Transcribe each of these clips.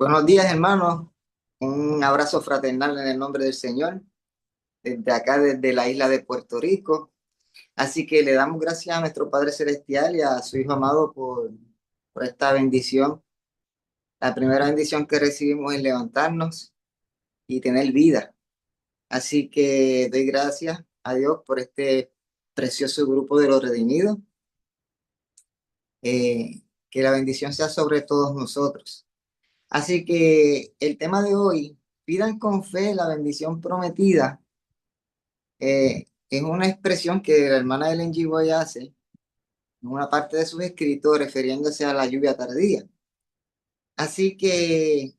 Buenos días, hermanos. Un abrazo fraternal en el nombre del Señor, desde acá, desde la isla de Puerto Rico. Así que le damos gracias a nuestro Padre Celestial y a su Hijo amado por esta bendición. La primera bendición que recibimos es levantarnos y tener vida. Así que doy gracias a Dios por este precioso grupo de los redimidos. Que la bendición sea sobre todos nosotros. Así que el tema de hoy, pidan con fe la bendición prometida. Es una expresión que la hermana Ellen G. White hace en una parte de sus escritos refiriéndose a la lluvia tardía. Así que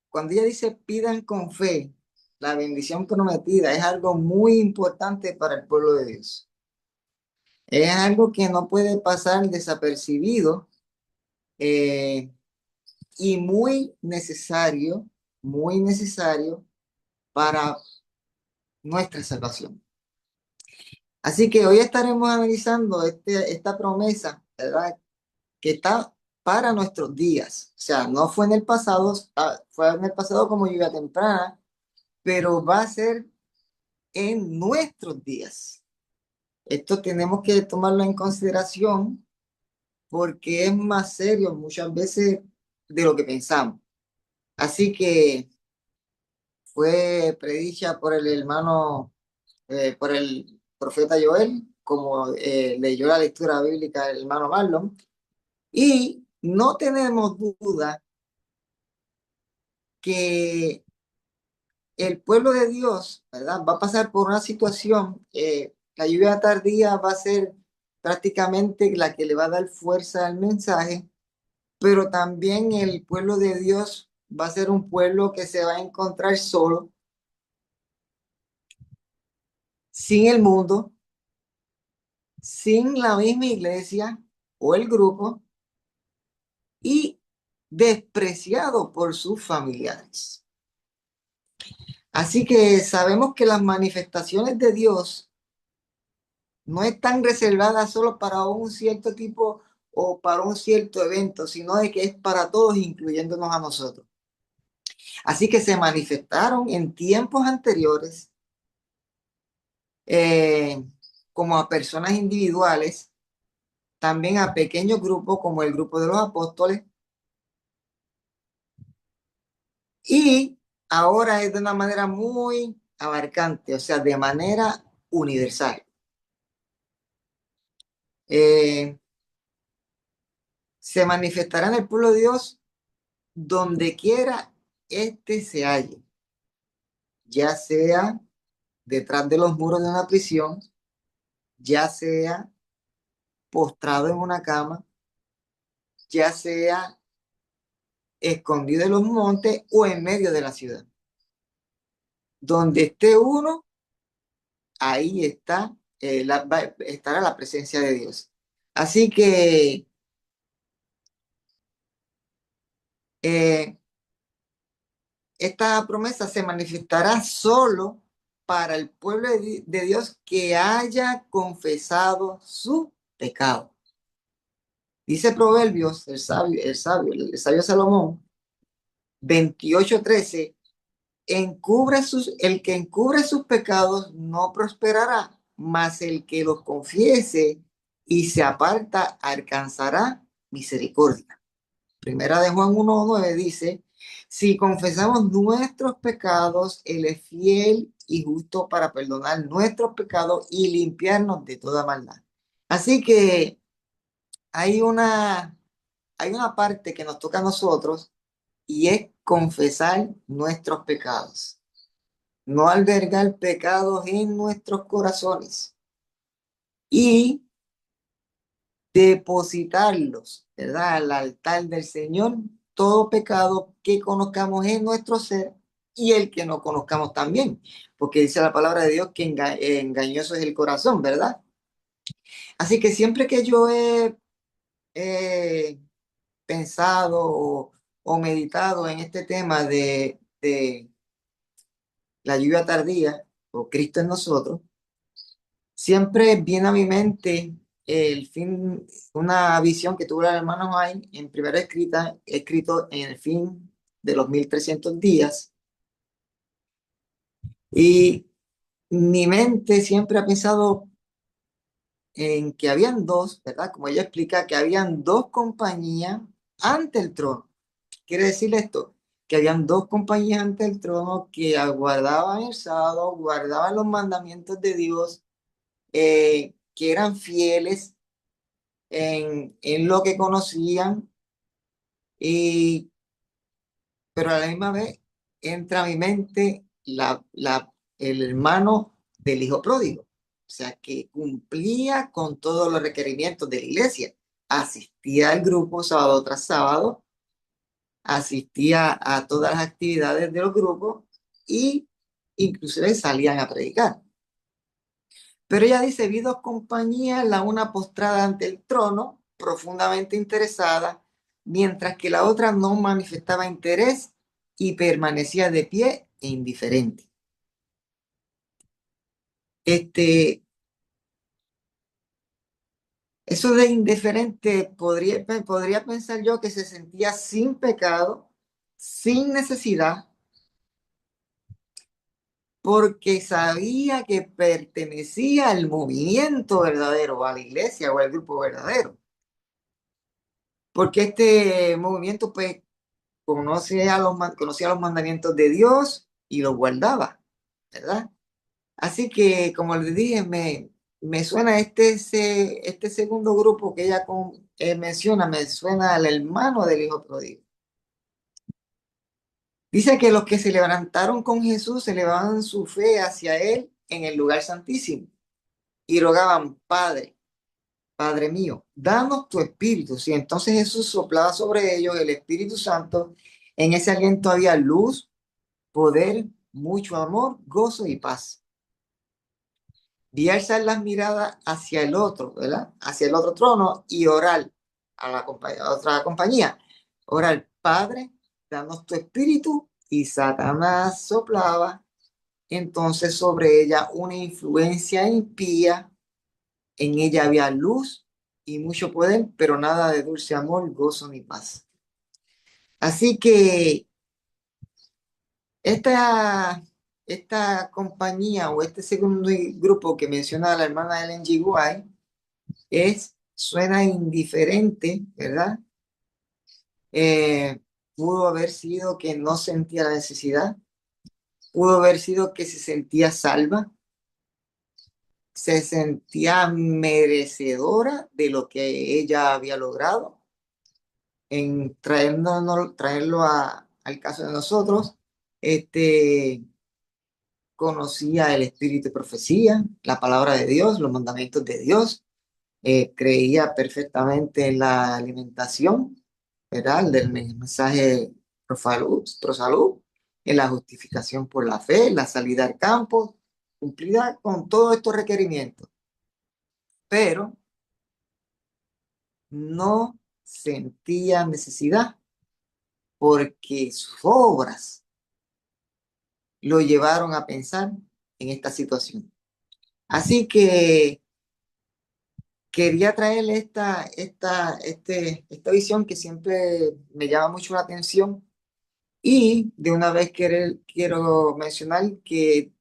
cuando ella dice pidan con fe la bendición prometida, es algo muy importante para el pueblo de Dios. Es algo que no puede pasar desapercibido, eh, y muy necesario para nuestra salvación. Así que hoy estaremos analizando esta promesa, ¿verdad? Que está para nuestros días. O sea, no fue en el pasado, fue en el pasado como lluvia temprana, pero va a ser en nuestros días. Esto tenemos que tomarlo en consideración porque es más serio muchas veces de lo que pensamos. Así que fue predicha por el hermano, por el profeta Joel, como leyó la lectura bíblica el hermano Marlon. Y no tenemos duda que el pueblo de Dios, ¿verdad? Va a pasar por una situación, la lluvia tardía va a ser prácticamente la que le va a dar fuerza al mensaje, pero también el pueblo de Dios va a ser un pueblo que se va a encontrar solo, sin el mundo, sin la misma iglesia o el grupo y despreciado por sus familiares. Así que sabemos que las manifestaciones de Dios no están reservadas solo para un cierto tipo o para un cierto evento, sino de que es para todos, incluyéndonos a nosotros. Así que se manifestaron en tiempos anteriores, eh, como a personas individuales, también a pequeños grupos como el grupo de los apóstoles, y ahora es de una manera muy abarcante, o sea, de manera universal. Eh, Se manifestará en el pueblo de Dios donde quiera éste se halle, ya sea detrás de los muros de una prisión, ya sea postrado en una cama, ya sea escondido en los montes o en medio de la ciudad. Donde esté uno, ahí está, estará la presencia de Dios. Así que eh, esta promesa se manifestará solo para el pueblo de Dios que haya confesado su pecado. Dice Proverbios, el sabio Salomón, 28:13, el que encubre sus pecados no prosperará, mas el que los confiese y se aparta alcanzará misericordia. Primera de Juan 1:9 dice, si confesamos nuestros pecados, Él es fiel y justo para perdonar nuestros pecados y limpiarnos de toda maldad. Así que hay una, hay una parte que nos toca a nosotros y es confesar nuestros pecados. No albergar pecados en nuestros corazones y depositarlos, ¿verdad? Al altar del Señor, todo pecado que conozcamos en nuestro ser y el que no conozcamos también, porque dice la palabra de Dios que engañoso es el corazón, ¿verdad? Así que siempre que yo he pensado o meditado en este tema de la lluvia tardía o Cristo en nosotros, siempre viene a mi mente el fin, una visión que tuvo el hermano Hay en primera escrito en el fin de los 1300 días. Y mi mente siempre ha pensado en que habían dos, ¿verdad? Como ella explica, que habían dos compañías ante el trono. Quiere decir esto, que habían dos compañías ante el trono que aguardaban el sábado, guardaban los mandamientos de Dios, que eran fieles en lo que conocían, y, pero a la misma vez entra a mi mente el hermano del hijo pródigo, o sea, que cumplía con todos los requerimientos de la iglesia, asistía al grupo sábado tras sábado, asistía a todas las actividades de los grupos y inclusive salían a predicar. Pero ella dice, vi dos compañías, la una postrada ante el trono, profundamente interesada, mientras que la otra no manifestaba interés y permanecía de pie e indiferente. Este, eso de indiferente podría pensar yo que se sentía sin pecado, sin necesidad, porque sabía que pertenecía al movimiento verdadero, a la iglesia o al grupo verdadero. Porque este movimiento, pues, conocía los mandamientos de Dios y los guardaba, ¿verdad? Así que, como les dije, me suena este segundo grupo que ella menciona, me suena al hermano del hijo pródigo. Dice que los que se levantaron con Jesús se elevaban su fe hacia él en el lugar santísimo y rogaban, Padre, Padre mío, danos tu espíritu. Si entonces Jesús soplaba sobre ellos el Espíritu Santo, en ese aliento había luz, poder, mucho amor, gozo y paz. Vi alzar las miradas hacia el otro, ¿verdad? Hacia el otro trono y orar a otra compañía. Orar, Padre, danos tu espíritu, y Satanás soplaba entonces sobre ella una influencia impía. En ella había luz y mucho poder, pero nada de dulce amor, gozo ni paz. Así que esta, esta compañía o este segundo grupo que menciona la hermana Ellen G. White suena indiferente, ¿verdad? Pudo haber sido que no sentía la necesidad, pudo haber sido que se sentía salva, se sentía merecedora de lo que ella había logrado en traerlo al caso de nosotros. Este, conocía el espíritu de profecía, la palabra de Dios, los mandamientos de Dios, creía perfectamente en la alimentación, ¿verdad? Del mensaje pro salud, en la justificación por la fe, la salida al campo, cumplida con todos estos requerimientos, pero no sentía necesidad porque sus obras lo llevaron a pensar en esta situación. Así que quería traerle esta visión que siempre me llama mucho la atención, y de una vez quiero mencionar que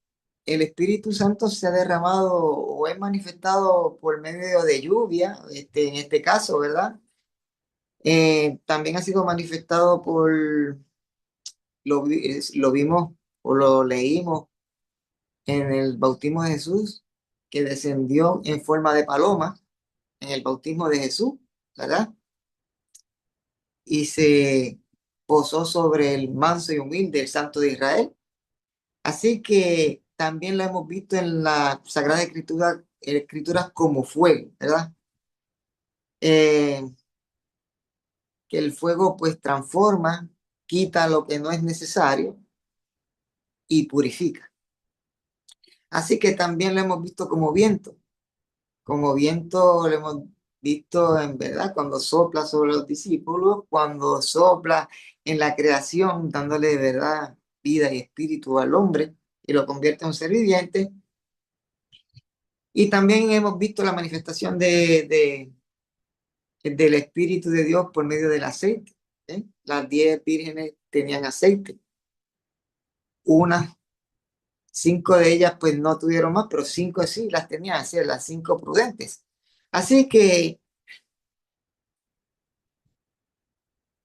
el Espíritu Santo se ha derramado o es manifestado por medio de lluvia, en este caso, ¿verdad? También ha sido manifestado lo vimos o lo leímos en el bautismo de Jesús, que descendió en forma de paloma en el bautismo de Jesús, ¿verdad? Y se posó sobre el manso y humilde, el Santo de Israel. Así que también lo hemos visto en la Sagrada Escritura, Escrituras como fuego, ¿verdad? Eh, que el fuego pues transforma, quita lo que no es necesario y purifica. Así que también lo hemos visto como viento lo hemos visto en verdad cuando sopla sobre los discípulos, cuando sopla en la creación, dándole de verdad vida y espíritu al hombre y lo convierte en un ser viviente. Y también hemos visto la manifestación del Espíritu de Dios por medio del aceite. ¿Eh? Las 10 vírgenes tenían aceite. Unas, 5 de ellas pues no tuvieron más, pero 5 sí las tenían, así, las 5 prudentes. Así que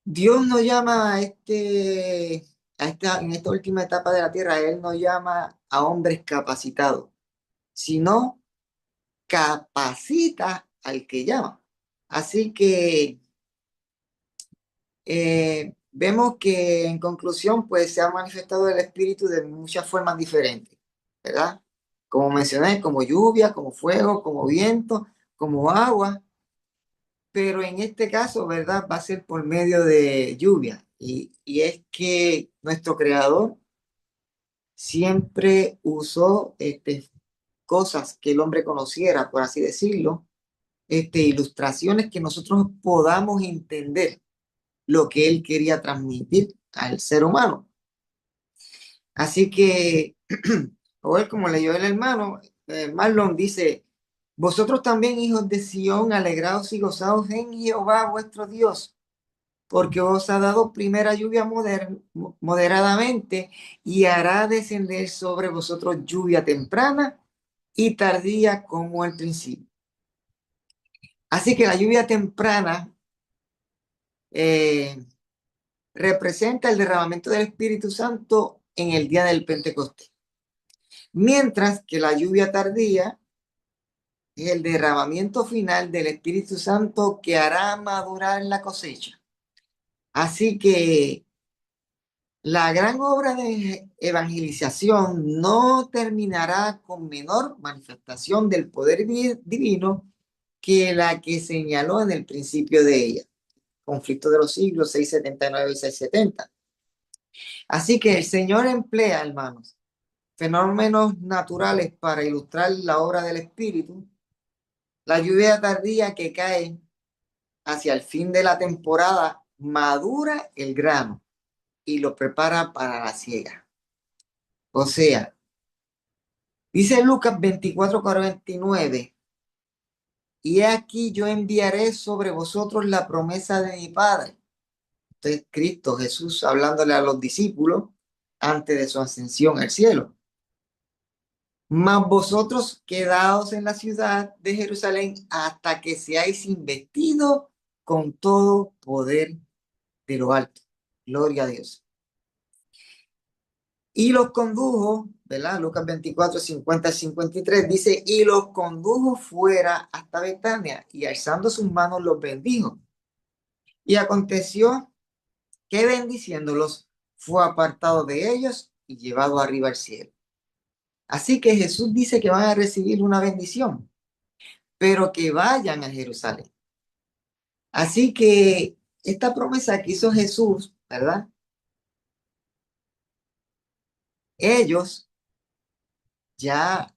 Dios nos llama en esta última etapa de la tierra, Él nos llama a hombres capacitados, sino capacita al que llama. Así que vemos que en conclusión, pues se ha manifestado el Espíritu de muchas formas diferentes, ¿verdad? Como mencioné, como lluvia, como fuego, como viento, como agua, pero en este caso, ¿verdad? Va a ser por medio de lluvia. Y es que nuestro Creador siempre usó cosas que el hombre conociera, por así decirlo, ilustraciones que nosotros podamos entender lo que él quería transmitir al ser humano. Así que, o él, como leyó el hermano, Marlon dice, vosotros también, hijos de Sión, alegraos y gozaos en Jehová vuestro Dios, porque os ha dado primera lluvia moderadamente y hará descender sobre vosotros lluvia temprana y tardía como al principio. Así que la lluvia temprana eh, representa el derramamiento del Espíritu Santo en el día del Pentecostés, mientras que la lluvia tardía es el derramamiento final del Espíritu Santo que hará madurar la cosecha. Así que la gran obra de evangelización no terminará con menor manifestación del poder divino que la que señaló en el principio de ella. Conflicto de los siglos 679 y 670. Así que el Señor emplea, hermanos, fenómenos naturales para ilustrar la obra del Espíritu. La lluvia tardía que cae hacia el fin de la temporada madura el grano y lo prepara para la siega. O sea, dice Lucas 24:49, y he aquí yo enviaré sobre vosotros la promesa de mi Padre. Entonces, Cristo Jesús hablándole a los discípulos antes de su ascensión al cielo. Mas vosotros quedaos en la ciudad de Jerusalén hasta que seáis investidos con todo poder de lo alto. Gloria a Dios. Y los condujo, ¿verdad? Lucas 24:50 al 53 dice, y los condujo fuera hasta Betania y alzando sus manos los bendijo. Y aconteció que bendiciéndolos fue apartado de ellos y llevado arriba al cielo. Así que Jesús dice que van a recibir una bendición, pero que vayan a Jerusalén. Así que esta promesa que hizo Jesús, ¿verdad? Ellos ya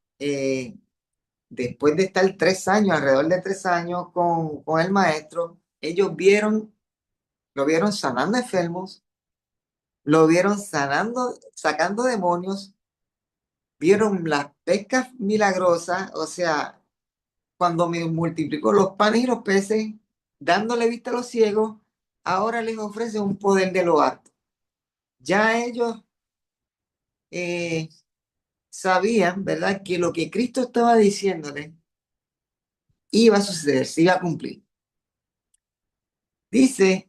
después de estar 3 años, alrededor de 3 años con el maestro, ellos lo vieron sanando enfermos, lo vieron sanando, sacando demonios, vieron las pescas milagrosas, o sea, cuando me multiplicó los panes y los peces, dándole vista a los ciegos, ahora les ofrece un poder de lo alto. Ya ellos eh, sabían, ¿verdad?, que lo que Cristo estaba diciéndole iba a suceder, se iba a cumplir. Dice,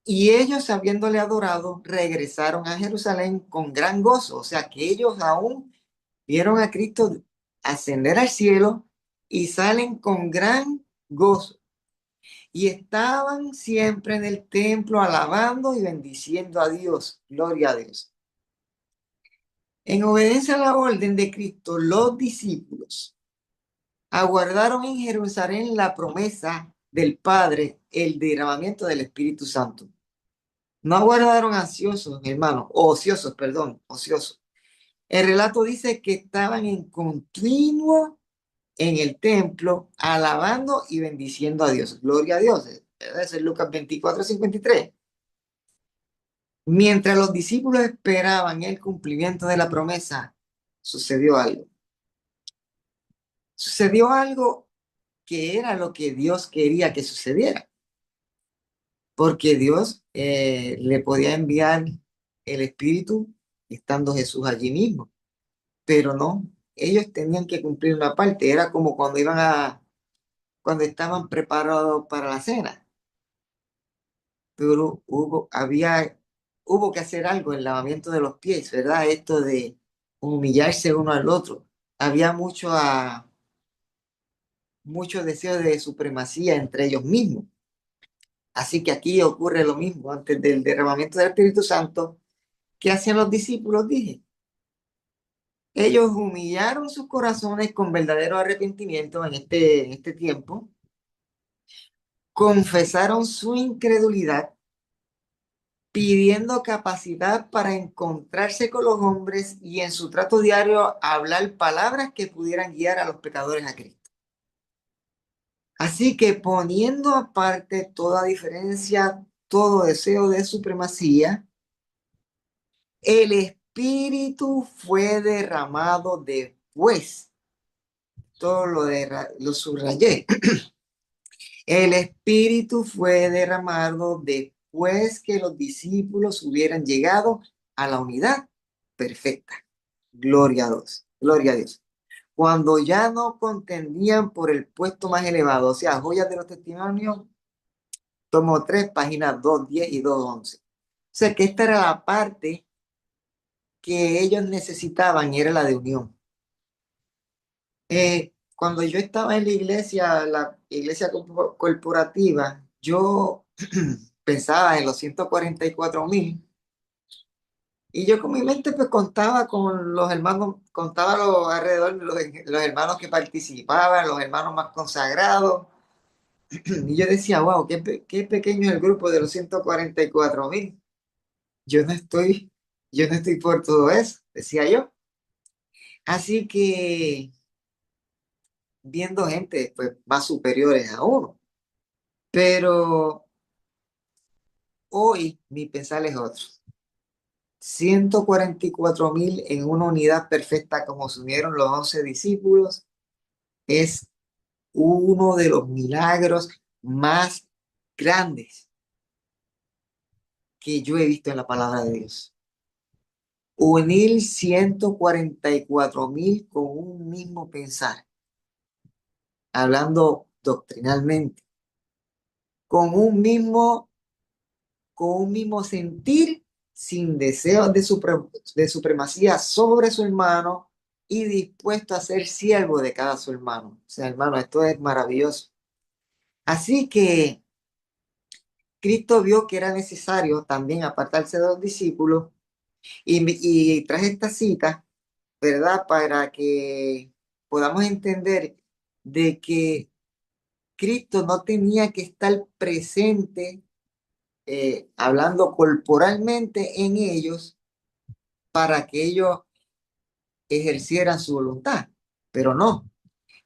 y ellos habiéndole adorado, regresaron a Jerusalén con gran gozo. O sea, que ellos aún vieron a Cristo ascender al cielo y salen con gran gozo. Y estaban siempre en el templo alabando y bendiciendo a Dios. Gloria a Dios. En obediencia a la orden de Cristo, los discípulos aguardaron en Jerusalén la promesa del Padre, el derramamiento del Espíritu Santo. No aguardaron ansiosos, hermano, o ociosos, perdón, ociosos. El relato dice que estaban en continuo en el templo, alabando y bendiciendo a Dios. Gloria a Dios. Ese es Lucas 24:53. Mientras los discípulos esperaban el cumplimiento de la promesa, sucedió algo. sucedió algo que era lo que Dios quería que sucediera, porque Dios le podía enviar el Espíritu estando Jesús allí mismo, pero no, ellos tenían que cumplir una parte, era como cuando cuando estaban preparados para la cena, pero hubo que hacer algo, el lavamiento de los pies, ¿verdad? Esto de humillarse uno al otro. Había mucho deseo de supremacía entre ellos mismos. Así que aquí ocurre lo mismo. Antes del derramamiento del Espíritu Santo, ¿qué hacían los discípulos? Dije, ellos humillaron sus corazones con verdadero arrepentimiento en este tiempo, confesaron su incredulidad, pidiendo capacidad para encontrarse con los hombres y en su trato diario hablar palabras que pudieran guiar a los pecadores a Cristo. Así que poniendo aparte toda diferencia, todo deseo de supremacía, el Espíritu fue derramado después. Todo lo subrayé. El Espíritu fue derramado después que los discípulos hubieran llegado a la unidad perfecta. Gloria a Dios. Gloria a Dios. Cuando ya no contendían por el puesto más elevado, o sea, joyas de los testimonios, tomo 3, páginas 210 y 211. O sea, que esta era la parte que ellos necesitaban y era la de unión. Cuando yo estaba en la iglesia corporativa, yo pensaba en los 144,000 y yo con mi mente pues contaba con los hermanos, contaba alrededor de los hermanos que participaban, los hermanos más consagrados, y yo decía, wow, qué pequeño es el grupo de los 144,000. Yo no estoy, yo no estoy por todo eso, decía yo. Así que viendo gente pues más superiores a uno. Pero hoy mi pensar es otro. 144,000 en una unidad perfecta como se unieron los 11 discípulos es uno de los milagros más grandes que yo he visto en la palabra de Dios. Unir 144,000 con un mismo pensar, hablando doctrinalmente, con un mismo con un mismo sentir, sin deseos de supremacía sobre su hermano y dispuesto a ser siervo de cada su hermano. O sea, hermano, esto es maravilloso. Así que Cristo vio que era necesario también apartarse de los discípulos y traje esta cita, ¿verdad? Para que podamos entender de que Cristo no tenía que estar presente hablando corporalmente en ellos para que ellos ejercieran su voluntad, pero no.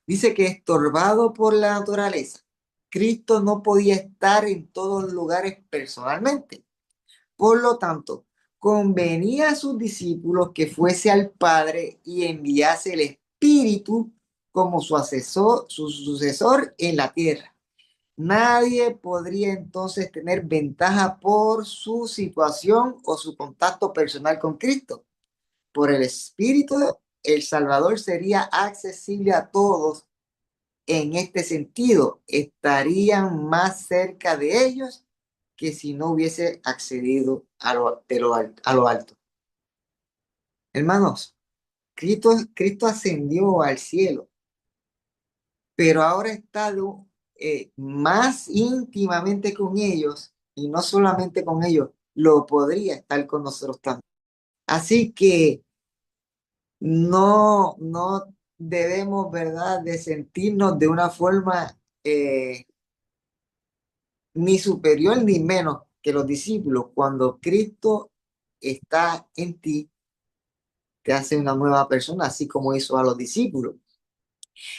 Dice que estorbado por la naturaleza, Cristo no podía estar en todos los lugares personalmente. Por lo tanto, convenía a sus discípulos que fuese al Padre y enviase el Espíritu como su sucesor en la tierra. Nadie podría entonces tener ventaja por su situación o su contacto personal con Cristo. Por el Espíritu, el Salvador sería accesible a todos. En este sentido, estarían más cerca de ellos que si no hubiese accedido a lo alto. Hermanos, Cristo ascendió al cielo, pero ahora está más íntimamente con ellos y no solamente con ellos, lo podría estar con nosotros también. Así que no debemos, ¿verdad?, de sentirnos de una forma ni superior ni menos que los discípulos. Cuando Cristo está en ti, te hace una nueva persona, así como hizo a los discípulos.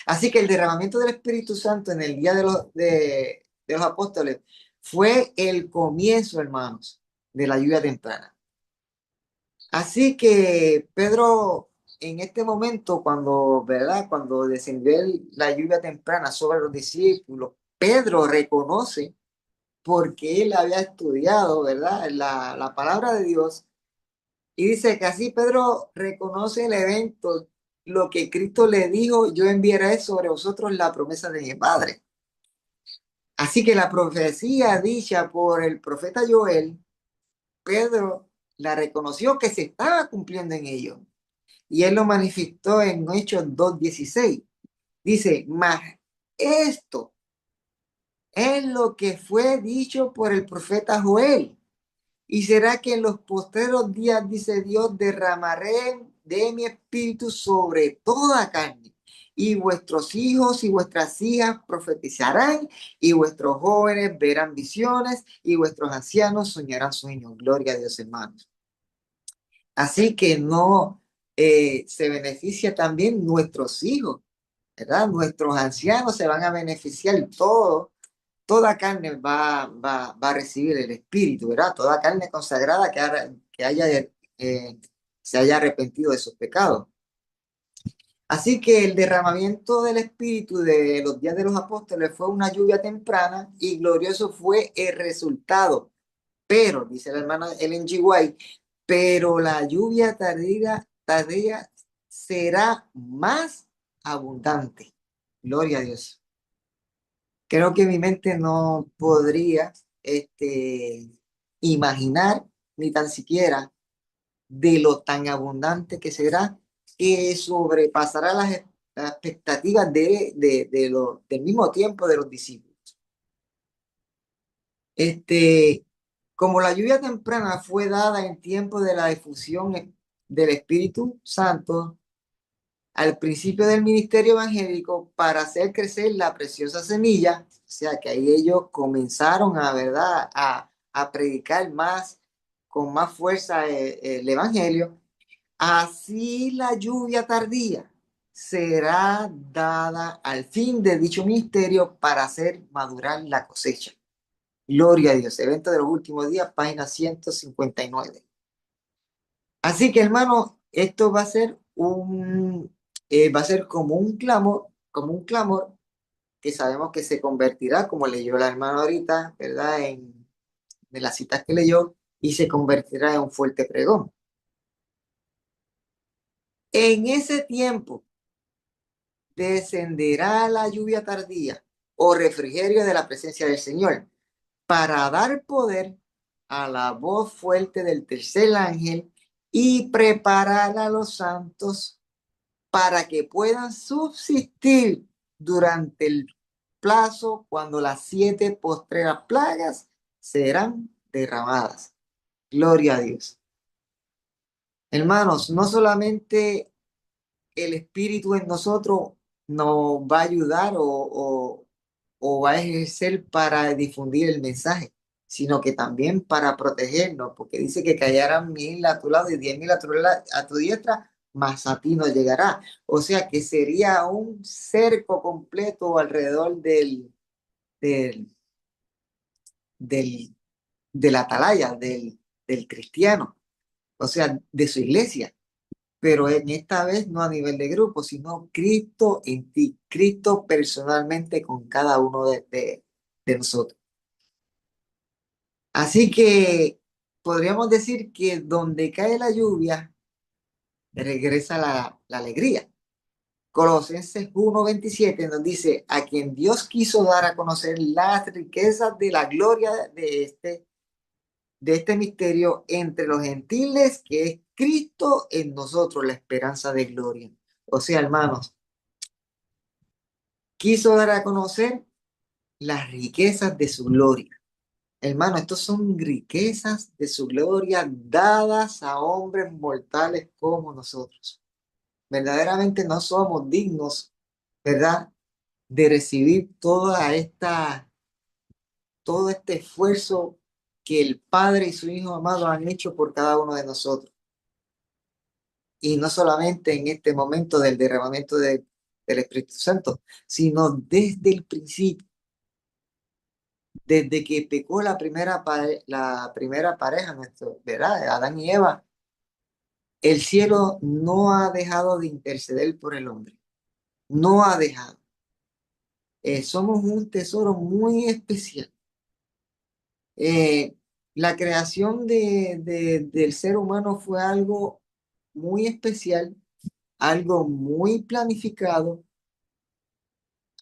Así que el derramamiento del Espíritu Santo en el día de los apóstoles fue el comienzo, hermanos, de la lluvia temprana. Así que Pedro en este momento, cuando, ¿verdad? Cuando descendió la lluvia temprana sobre los discípulos, Pedro reconoce, porque él había estudiado, ¿verdad? La palabra de Dios. Y dice que así Pedro reconoce el evento, lo que Cristo le dijo: yo enviaré sobre vosotros la promesa de mi Padre. Así que la profecía dicha por el profeta Joel, Pedro la reconoció que se estaba cumpliendo en ello. Y él lo manifestó en Hechos 2:16. Dice: mas esto es lo que fue dicho por el profeta Joel. Y será que en los postreros días, dice Dios, derramaré de mi espíritu sobre toda carne. Y vuestros hijos y vuestras hijas profetizarán, y vuestros jóvenes verán visiones, y vuestros ancianos soñarán sueños. Gloria a Dios, hermanos. Así que no se beneficia también nuestros hijos, ¿verdad? Nuestros ancianos se van a beneficiar, toda carne va a recibir el Espíritu, ¿verdad? Toda carne consagrada que se haya arrepentido de sus pecados. Así que el derramamiento del Espíritu de los días de los apóstoles fue una lluvia temprana y glorioso fue el resultado. Pero, dice la hermana Ellen G. White, pero la lluvia tardía será más abundante. Gloria a Dios. Creo que mi mente no podría imaginar ni tan siquiera de lo tan abundante que será, que sobrepasará las expectativas del mismo tiempo de los discípulos. Este, Como la lluvia temprana fue dada en tiempo de la difusión del Espíritu Santo al principio del ministerio evangélico para hacer crecer la preciosa semilla, o sea que ahí ellos comenzaron ¿verdad? A predicar más, con más fuerza el evangelio. Así la lluvia tardía será dada al fin de dicho ministerio para hacer madurar la cosecha. Gloria a Dios. Evento de los últimos días, página 159. Así que, hermano, esto va a ser como un clamor que sabemos que se convertirá, como leyó la hermana ahorita, ¿verdad? De las citas que leyó, y se convertirá en un fuerte pregón. En ese tiempo descenderá la lluvia tardía o refrigerio de la presencia del Señor para dar poder a la voz fuerte del tercer ángel y preparar a los santos para que puedan subsistir durante el plazo cuando las 7 postreras plagas serán derramadas. Gloria a Dios. Hermanos, no solamente el Espíritu en nosotros nos va a ayudar o va a ejercer para difundir el mensaje, sino que también para protegernos, porque dice que caerán 1000 a tu lado y 10.000 a tu diestra, mas a ti no llegará. O sea que sería un cerco completo alrededor del, del, de la atalaya, del cristiano, o sea, de su iglesia. Pero en esta vez no a nivel de grupo, sino Cristo en ti, Cristo personalmente con cada uno de nosotros. Así que podríamos decir que donde cae la lluvia, regresa la alegría. Colosenses 1:27 nos dice: a quien Dios quiso dar a conocer las riquezas de la gloria de este misterio entre los gentiles, que es Cristo en nosotros, la esperanza de gloria. O sea, hermanos, quiso dar a conocer las riquezas de su gloria. Hermano, estos son riquezas de su gloria dadas a hombres mortales como nosotros. Verdaderamente no somos dignos, ¿verdad?, de recibir todo este esfuerzo que el Padre y su Hijo amado han hecho por cada uno de nosotros. Y no solamente en este momento del derramamiento del Espíritu Santo, sino desde el principio, desde que pecó la primera pareja, ¿verdad? Adán y Eva, el cielo no ha dejado de interceder por el hombre. No ha dejado. Somos un tesoro muy especial. La creación del ser humano fue algo muy especial, algo muy planificado,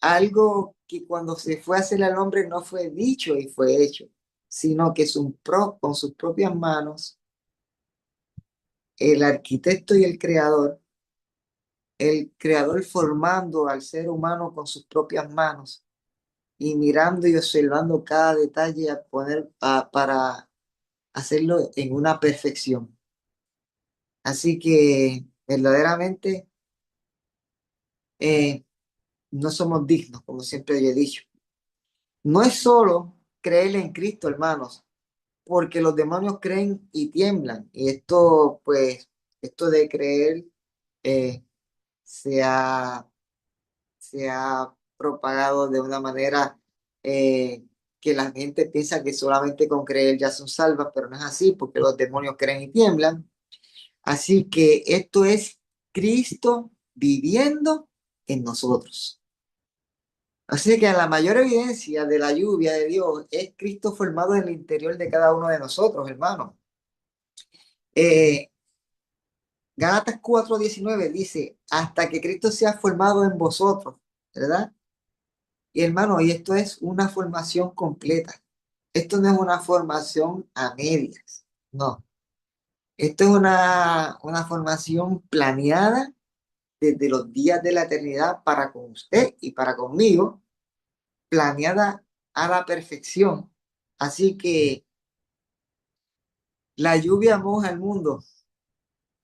algo que cuando se fue a hacer al hombre no fue dicho y fue hecho, sino que con sus propias manos, el arquitecto y el creador formando al ser humano con sus propias manos y mirando y observando cada detalle para hacerlo en una perfección. Así que verdaderamente eh, no somos dignos, como siempre yo he dicho. No es solo creer en Cristo, hermanos, porque los demonios creen y tiemblan. Y esto, pues, esto de creer eh, se ha, se ha propagado de una manera eh, que la gente piensa que solamente con creer ya son salvas, pero no es así, porque los demonios creen y tiemblan. Así que esto es Cristo viviendo en nosotros. Así que la mayor evidencia de la lluvia de Dios es Cristo formado en el interior de cada uno de nosotros, hermano. Eh, Gálatas 4:19 dice, hasta que Cristo sea formado en vosotros, ¿verdad? Y hermano, y esto es una formación completa. Esto no es una formación a medias, no. Esto es una formación planeada desde los días de la eternidad para con usted y para conmigo, planeada a la perfección. Así que la lluvia moja el mundo,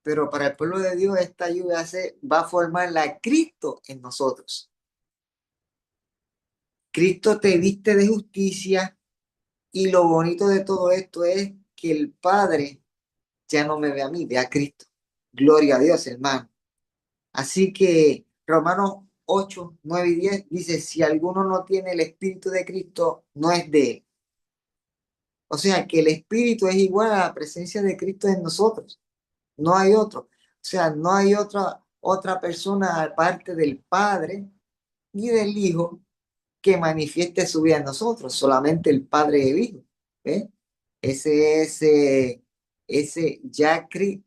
pero para el pueblo de Dios esta lluvia va a formar la Cristo en nosotros. Cristo te viste de justicia y lo bonito de todo esto es que el Padre ya no me ve a mí, ve a Cristo. Gloria a Dios, hermano. Así que Romanos 8, 9 y 10 dice, si alguno no tiene el Espíritu de Cristo, no es de él. O sea, que el Espíritu es igual a la presencia de Cristo en nosotros. No hay otro. O sea, no hay otra persona aparte del Padre ni del Hijo que manifieste su vida en nosotros, solamente el Padre y el Hijo. ¿Ve? Ese es,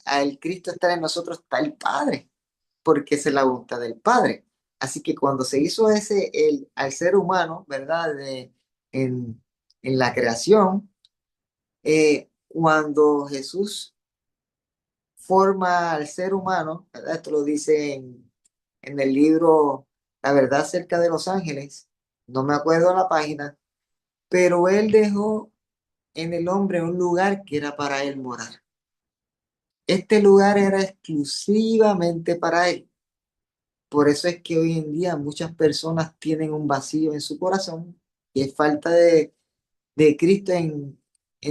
al Cristo estar en nosotros está el Padre, porque esa es la voluntad del Padre. Así que cuando se hizo al ser humano, ¿verdad? En, en la creación, cuando Jesús forma al ser humano, ¿verdad? Esto lo dice en el libro La verdad acerca de los ángeles, no me acuerdo la página, pero él dejó en el hombre un lugar que era para él morar. Este lugar era exclusivamente para él. Por eso es que hoy en día muchas personas tienen un vacío en su corazón y es falta de Cristo en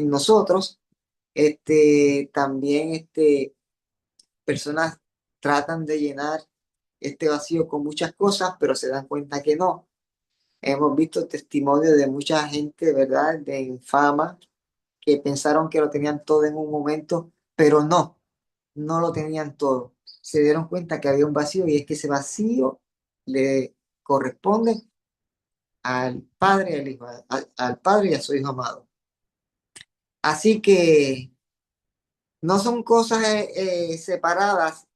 nosotros. También personas tratan de llenar este vacío con muchas cosas, pero se dan cuenta que no. Hemos visto testimonios de mucha gente, ¿verdad? De infama, que pensaron que lo tenían todo en un momento, pero no, no lo tenían todo. Se dieron cuenta que había un vacío y es que ese vacío le corresponde al Padre, al Hijo, al Padre y a su Hijo amado. Así que no son cosas separadas,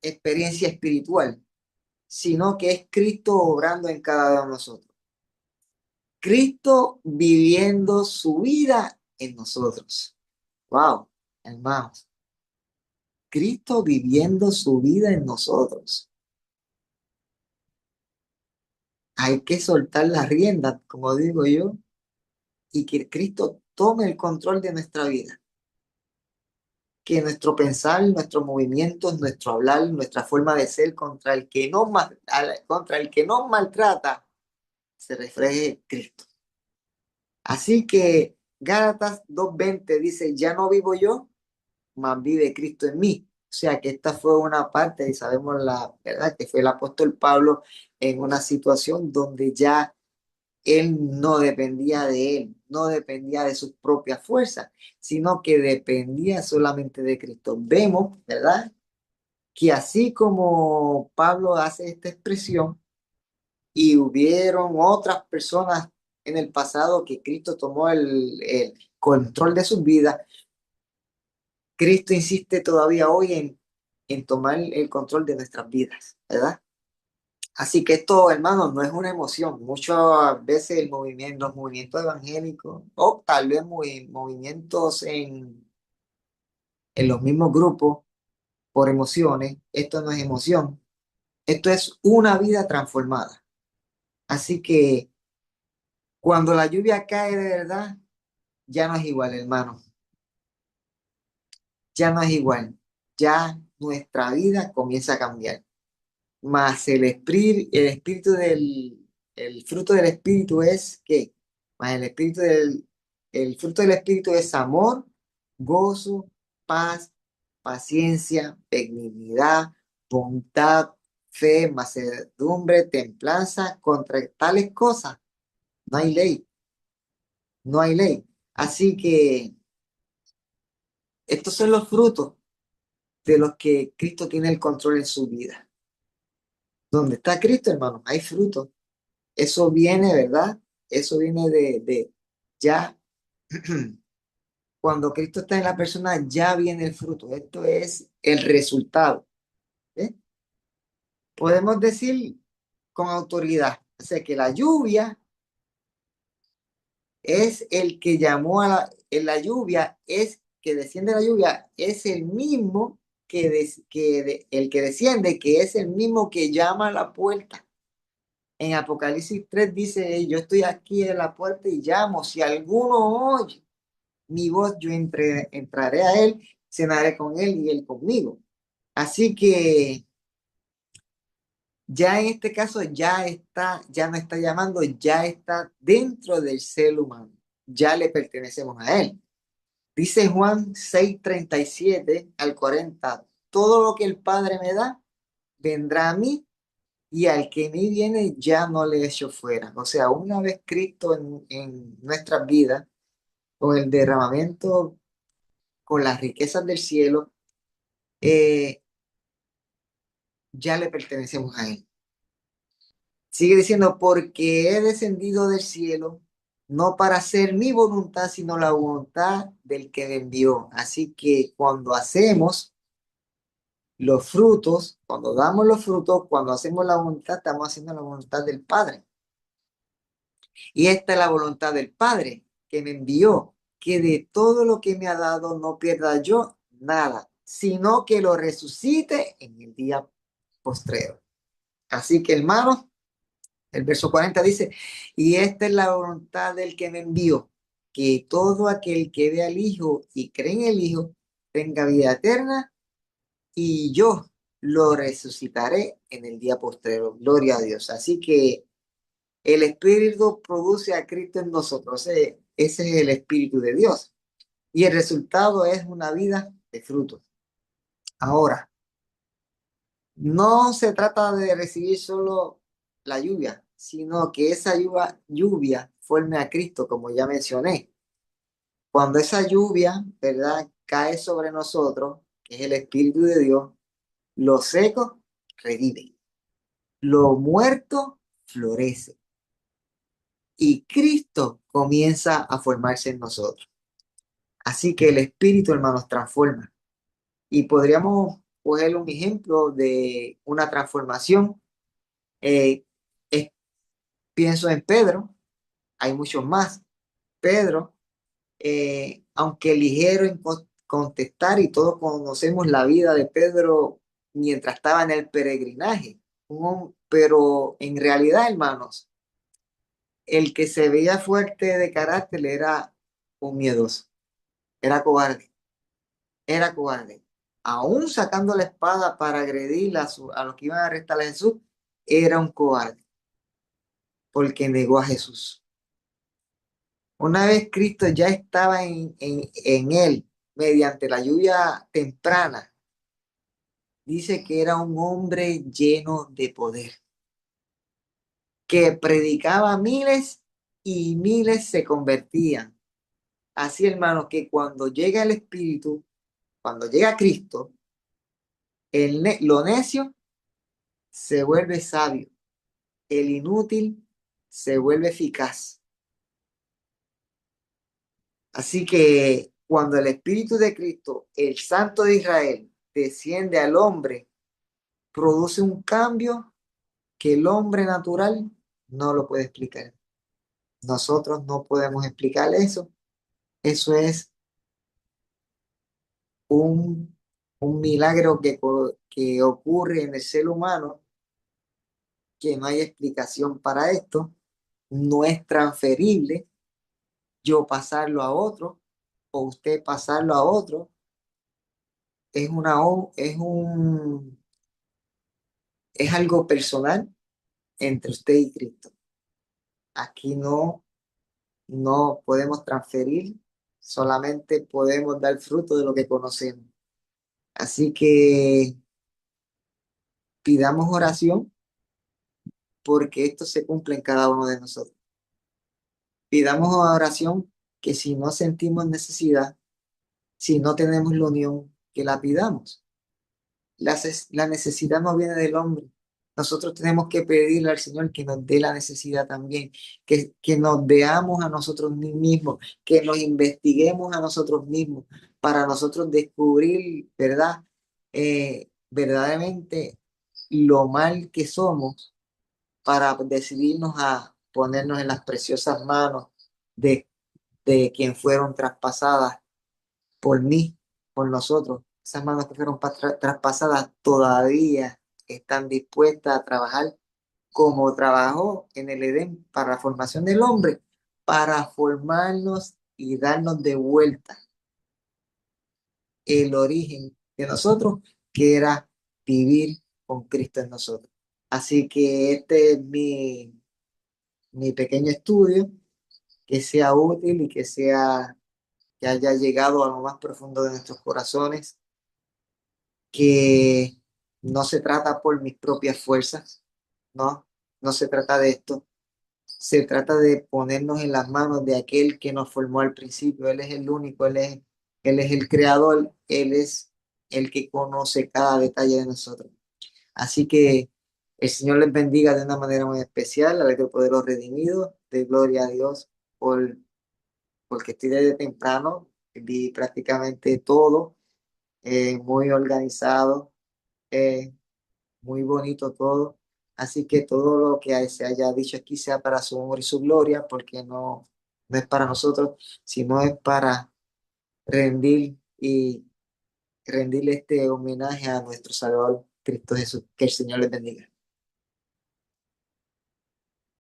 experiencia espiritual, sino que es Cristo obrando en cada uno de nosotros. Cristo viviendo su vida en nosotros. Wow, hermanos. Cristo viviendo su vida en nosotros. Hay que soltar las riendas, como digo yo, y que Cristo tome el control de nuestra vida. Que nuestro pensar, nuestros movimientos, nuestro hablar, nuestra forma de ser contra el que nos maltrata, se refleje Cristo. Así que Gálatas 2:20 dice, ya no vivo yo, mas vive Cristo en mí. O sea que esta fue una parte, y sabemos la verdad, que fue el apóstol Pablo en una situación donde ya él no dependía de él, no dependía de sus propias fuerzas, sino que dependía solamente de Cristo. Vemos, ¿verdad? Que así como Pablo hace esta expresión, y hubieron otras personas en el pasado que Cristo tomó el control de sus vidas, Cristo insiste todavía hoy en tomar el control de nuestras vidas, ¿verdad? Así que esto, hermanos, no es una emoción. Muchas veces los movimientos evangélicos, o tal vez movimientos en los mismos grupos por emociones, esto no es emoción, esto es una vida transformada. Así que cuando la lluvia cae de verdad, ya no es igual, hermano, ya no es igual, ya nuestra vida comienza a cambiar. Más el espíritu el fruto del espíritu es ¿qué? Más el fruto del espíritu es amor, gozo, paz, paciencia, benignidad, bondad, fe, mansedumbre, templanza. Contra tales cosas no hay ley, no hay ley. Así que estos son los frutos de los que Cristo tiene el control en su vida. Donde está Cristo, hermano, hay fruto. Eso viene, ¿verdad? Eso viene de ya, cuando Cristo está en la persona, ya viene el fruto. Esto es el resultado. ¿Eh? Podemos decir con autoridad, o sea, que la lluvia es el que llamó en la lluvia, es que desciende la lluvia, es el mismo el que desciende, que es el mismo que llama a la puerta. En Apocalipsis 3 dice, yo estoy aquí en la puerta y llamo, si alguno oye mi voz, entraré a él, cenaré con él y él conmigo. Así que ya en este caso ya no está llamando, ya está dentro del ser humano, ya le pertenecemos a él. Dice Juan 6:37 al 40, todo lo que el Padre me da, vendrá a mí, y al que a mí viene ya no le echo fuera. O sea, una vez Cristo en nuestras vidas, con el derramamiento, con las riquezas del cielo, eh, ya le pertenecemos a Él. Sigue diciendo, porque he descendido del cielo, no para hacer mi voluntad, sino la voluntad del que me envió. Así que cuando hacemos los frutos, cuando damos los frutos, cuando hacemos la voluntad, estamos haciendo la voluntad del Padre. Y esta es la voluntad del Padre que me envió, que de todo lo que me ha dado no pierda yo nada, sino que lo resucite en el día postrero. Así que, hermanos, el verso 40 dice, y esta es la voluntad del que me envió, que todo aquel que ve al Hijo y cree en el Hijo tenga vida eterna, y yo lo resucitaré en el día postrero. Gloria a Dios. Así que el Espíritu produce a Cristo en nosotros. Ese es el Espíritu de Dios. Y el resultado es una vida de frutos. Ahora, no se trata de recibir solo la lluvia, sino que esa lluvia forme a Cristo, como ya mencioné. Cuando esa lluvia, ¿verdad?, cae sobre nosotros, que es el Espíritu de Dios, lo seco revive, lo muerto florece y Cristo comienza a formarse en nosotros. Así que el Espíritu, hermanos, transforma. Y podríamos coger un ejemplo de una transformación. Eh, es- Pienso en Pedro, hay muchos más. Pedro, aunque ligero en contestar, y todos conocemos la vida de Pedro mientras estaba en el peregrinaje, pero en realidad, hermanos, el que se veía fuerte de carácter era un miedoso, era cobarde, era cobarde. Aún sacando la espada para agredir a los que iban a arrestar a Jesús, era un cobarde, porque negó a Jesús. Una vez Cristo ya estaba en él, mediante la lluvia temprana, dice que era un hombre lleno de poder, que predicaba a miles y miles se convertían. Así, hermanos, que cuando llega el Espíritu, cuando llega Cristo, lo necio se vuelve sabio, el inútil se vuelve eficaz. Así que cuando el Espíritu de Cristo, el Santo de Israel, desciende al hombre, produce un cambio que el hombre natural no lo puede explicar. Nosotros no podemos explicar eso. Eso es un, un milagro que ocurre en el ser humano, que no hay explicación para esto. No es transferible yo pasarlo a otro o usted pasarlo a otro. Es algo personal entre usted y Cristo. Aquí no podemos transferir, solamente podemos dar fruto de lo que conocemos. Así que pidamos oración porque esto se cumple en cada uno de nosotros. Pidamos oración que si no sentimos necesidad, si no tenemos la unión, que la pidamos. La necesidad no viene del hombre. Nosotros tenemos que pedirle al Señor que nos dé la necesidad también, que nos veamos a nosotros mismos, que nos investiguemos a nosotros mismos para nosotros descubrir, ¿verdad? Verdaderamente lo mal que somos para decidirnos a ponernos en las preciosas manos de, de quien fueron traspasadas por mí, por nosotros. Esas manos que fueron traspasadas todavía están dispuestas a trabajar como trabajó en el Edén para la formación del hombre, para formarnos y darnos de vuelta el origen de nosotros, que era vivir con Cristo en nosotros. Así que este es mi pequeño estudio, que sea útil y que haya llegado a lo más profundo de nuestros corazones, que no se trata por mis propias fuerzas, no, no se trata de esto, se trata de ponernos en las manos de aquel que nos formó al principio. Él es el único, él es el creador, Él es el que conoce cada detalle de nosotros. Así que el Señor les bendiga de una manera muy especial al grupo de los redimidos, de gloria a Dios, porque estoy desde temprano, vi prácticamente todo, muy organizado, eh, muy bonito todo. Así que todo lo que se haya dicho aquí sea para su honor y su gloria, porque no es para nosotros, sino es para rendir y rendirle este homenaje a nuestro Salvador Cristo Jesús. Que el Señor les bendiga.